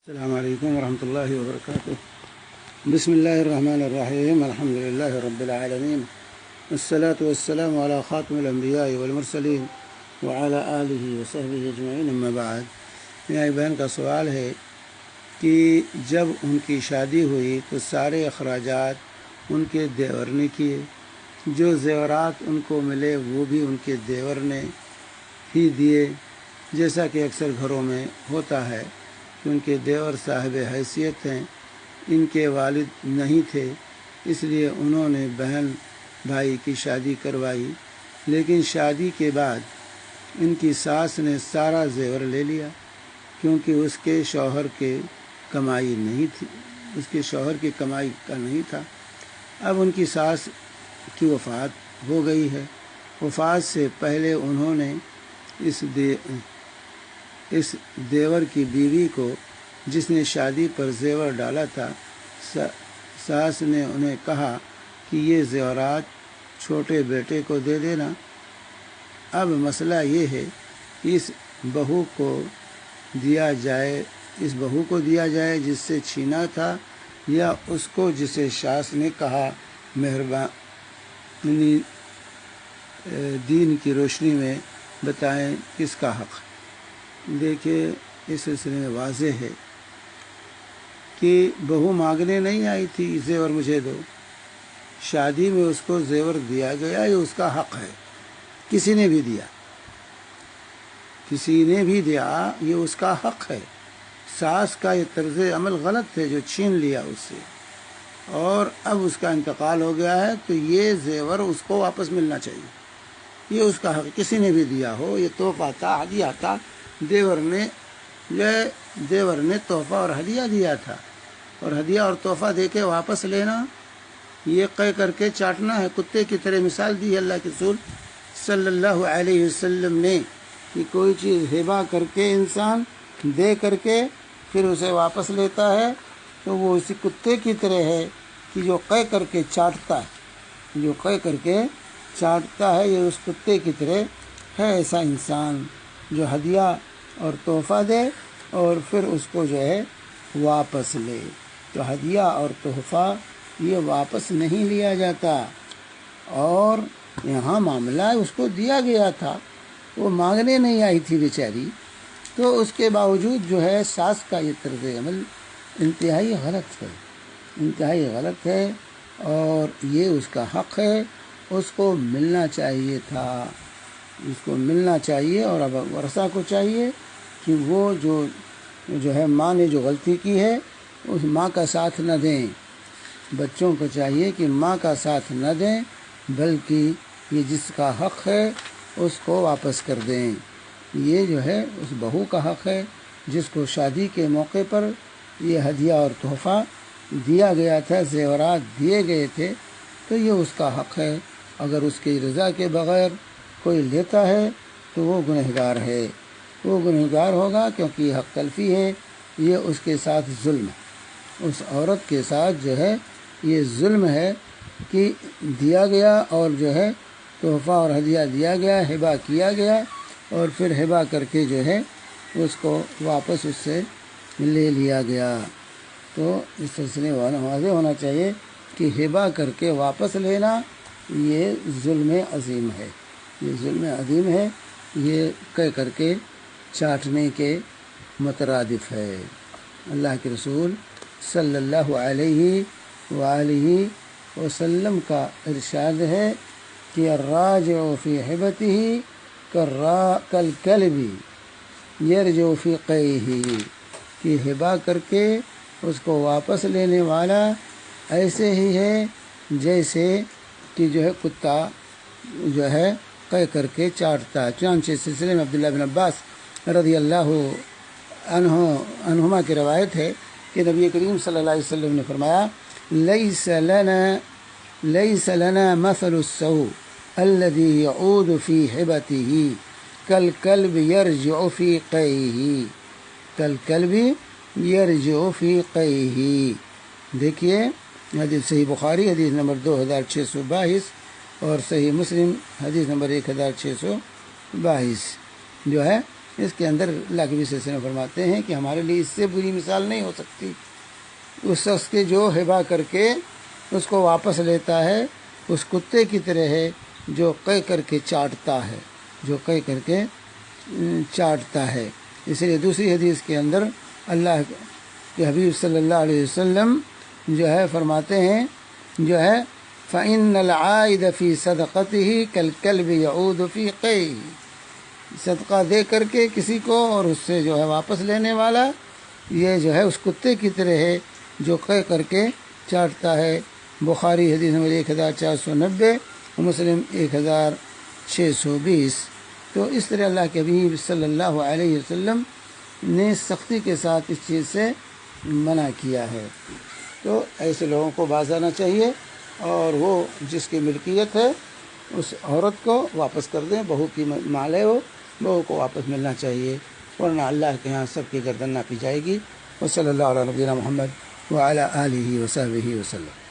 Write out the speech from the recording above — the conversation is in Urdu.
السلام علیکم ورحمۃ اللہ وبرکاتہ۔ بسم اللہ الرحمن الرحیم، الحمد للہ رب العالمین، والصلاة والسلام علی خاتم الانبیاء والمرسلین وعلی آلہ وصحبہ اجمعین، اما بعد۔ میاں بہن کا سوال ہے کہ جب ان کی شادی ہوئی تو سارے اخراجات ان کے دیور نے کیے، جو زیورات ان کو ملے وہ بھی ان کے دیور نے ہی دیے، جیسا کہ اکثر گھروں میں ہوتا ہے کہ ان کے دیور صاحب حیثیت ہیں، ان کے والد نہیں تھے، اس لیے انہوں نے بہن بھائی کی شادی کروائی، لیکن شادی کے بعد ان کی ساس نے سارا زیور لے لیا، کیونکہ اس کے شوہر کے کمائی نہیں تھی، اس کے شوہر کی کمائی کا نہیں تھا۔ اب ان کی ساس کی وفات ہو گئی ہے، وفات سے پہلے انہوں نے اس دیور کی بیوی کو، جس نے شادی پر زیور ڈالا تھا، ساس نے انہیں کہا کہ یہ زیورات چھوٹے بیٹے کو دے دینا۔ اب مسئلہ یہ ہے کہ اس بہو کو دیا جائے جس سے چھینا تھا، یا اس کو جسے ساس نے کہا مہربانی دین کی روشنی میں بتائیں کس کا حق۔ دیکھیے، اس سلسلے میں واضح ہے کہ بہو مانگنے نہیں آئی تھی زیور مجھے دو، شادی میں اس کو زیور دیا گیا، یہ اس کا حق ہے، کسی نے بھی دیا، یہ اس کا حق ہے۔ ساس کا یہ طرز عمل غلط ہے جو چھین لیا اس سے، اور اب اس کا انتقال ہو گیا ہے تو یہ زیور اس کو واپس ملنا چاہیے، یہ اس کا حق، کسی نے بھی دیا ہو، یہ تحفہ تھا، ہدیہ تھا، دیور نے تحفہ اور ہدیہ دیا تھا، اور ہدیہ اور تحفہ دے کے واپس لینا، یہ قے کر کے چاٹنا ہے، کتے کی طرح مثال دی ہے اللہ کے رسول صلی اللہ علیہ وسلم نے کہ کوئی چیز ہبہ کر کے انسان دے کر کے پھر اسے واپس لیتا ہے تو وہ اسی کتے کی طرح ہے کہ جو قے کر کے چاٹتا ہے، یہ اس کتے کی طرح ہے۔ ایسا انسان جو ہدیہ اور تحفہ دے اور پھر اس کو جو ہے واپس لے، تو ہدیہ اور تحفہ یہ واپس نہیں لیا جاتا۔ اور یہاں معاملہ اس کو دیا گیا تھا، وہ مانگنے نہیں آئی تھی بیچاری، تو اس کے باوجود جو ہے ساس کا یہ طرز عمل انتہائی غلط ہے، اور یہ اس کا حق ہے، اس کو ملنا چاہیے تھا، اور اب ورثہ کو چاہیے کہ وہ جو ہے ماں نے جو غلطی کی ہے اس ماں کا ساتھ نہ دیں، بچوں کو چاہیے کہ ماں کا ساتھ نہ دیں، بلکہ یہ جس کا حق ہے اس کو واپس کر دیں۔ یہ جو ہے اس بہو کا حق ہے جس کو شادی کے موقع پر یہ ہدیہ اور تحفہ دیا گیا تھا، زیورات دیے گئے تھے، تو یہ اس کا حق ہے۔ اگر اس کی رضا کے بغیر کوئی لیتا ہے تو وہ گنہگار ہوگا، کیونکہ یہ حق تلفی ہے، یہ اس کے ساتھ ظلم ہے، اس عورت کے ساتھ جو ہے یہ ظلم ہے کہ دیا گیا، اور جو ہے تحفہ اور ہدیہ دیا گیا، ہبہ کیا گیا، اور پھر ہبہ کر کے جو ہے اس کو واپس اس سے لے لیا گیا۔ تو اس سلسلے میں واضح ہونا چاہیے کہ ہبہ کر کے واپس لینا یہ ظلم عظیم ہے، یہ کہہ کر کے چاٹنے کے مترادف ہے۔ اللہ کے رسول صلی اللہ علیہ وآلہ وسلم کا ارشاد ہے کہ الراجع فی ہبتہ کالکلب یرجع فی قیہ، کہ ہبہ کر کے اس کو واپس لینے والا ایسے ہی ہے جیسے کہ جو ہے کتا جو ہے قے کر کے چاٹتا ہے۔ چنانچہ سلسلے میں عبداللہ بن عباس رضی اللہ عنہما کی روایت ہے کہ نبی کریم صلی اللہ علیہ وسلم نے فرمایا لیس لنا مثل السوء الذي يعود في هبته كالكلب يرجع في قیہ۔ دیکھیے، حدیث صحیح بخاری حدیث نمبر 2622 اور صحیح مسلم حدیث نمبر 1622 جو ہے اس کے اندر اللہ کے نبی صلی اللہ علیہ وسلم فرماتے ہیں کہ ہمارے لیے اس سے بری مثال نہیں ہو سکتی اس شخص کے جو ہبا کر کے اس کو واپس لیتا ہے، اس کتے کی طرح ہے جو قے کر کے چاٹتا ہے، جو قے کر کے چاٹتا ہے۔ اس لیے دوسری حدیث کے اندر اللہ کے حبیب صلی اللہ علیہ وسلم جو ہے فرماتے ہیں جو ہے فَإِنَّ الْعَائِدَ فِي صَدَقَتِهِ كَالْكَلْبِ يَعُودُ فِي قَيْهِ، صدقہ دے کر کے کسی کو اور اس سے جو ہے واپس لینے والا یہ جو ہے اس کتے کی طرح ہے جو قے کر کے چاٹتا ہے۔ بخاری حدیث نمبر 1490 اور مسلم 1620۔ تو اس طرح اللہ کے حبیب صلی اللہ علیہ وسلم نے سختی کے ساتھ اس چیز سے منع کیا ہے۔ تو ایسے لوگوں کو باز آنا چاہیے اور وہ جس کی ملکیت ہے اس عورت کو واپس کر دیں، بہو کی مال ہے وہ، بہو کو واپس ملنا چاہیے، ورنہ اللہ کے ہاں سب کی گردن ناپی جائے گی۔ وصلی اللہ علیہ نبینا محمد وعلی آلہ وصحبہ وسلم۔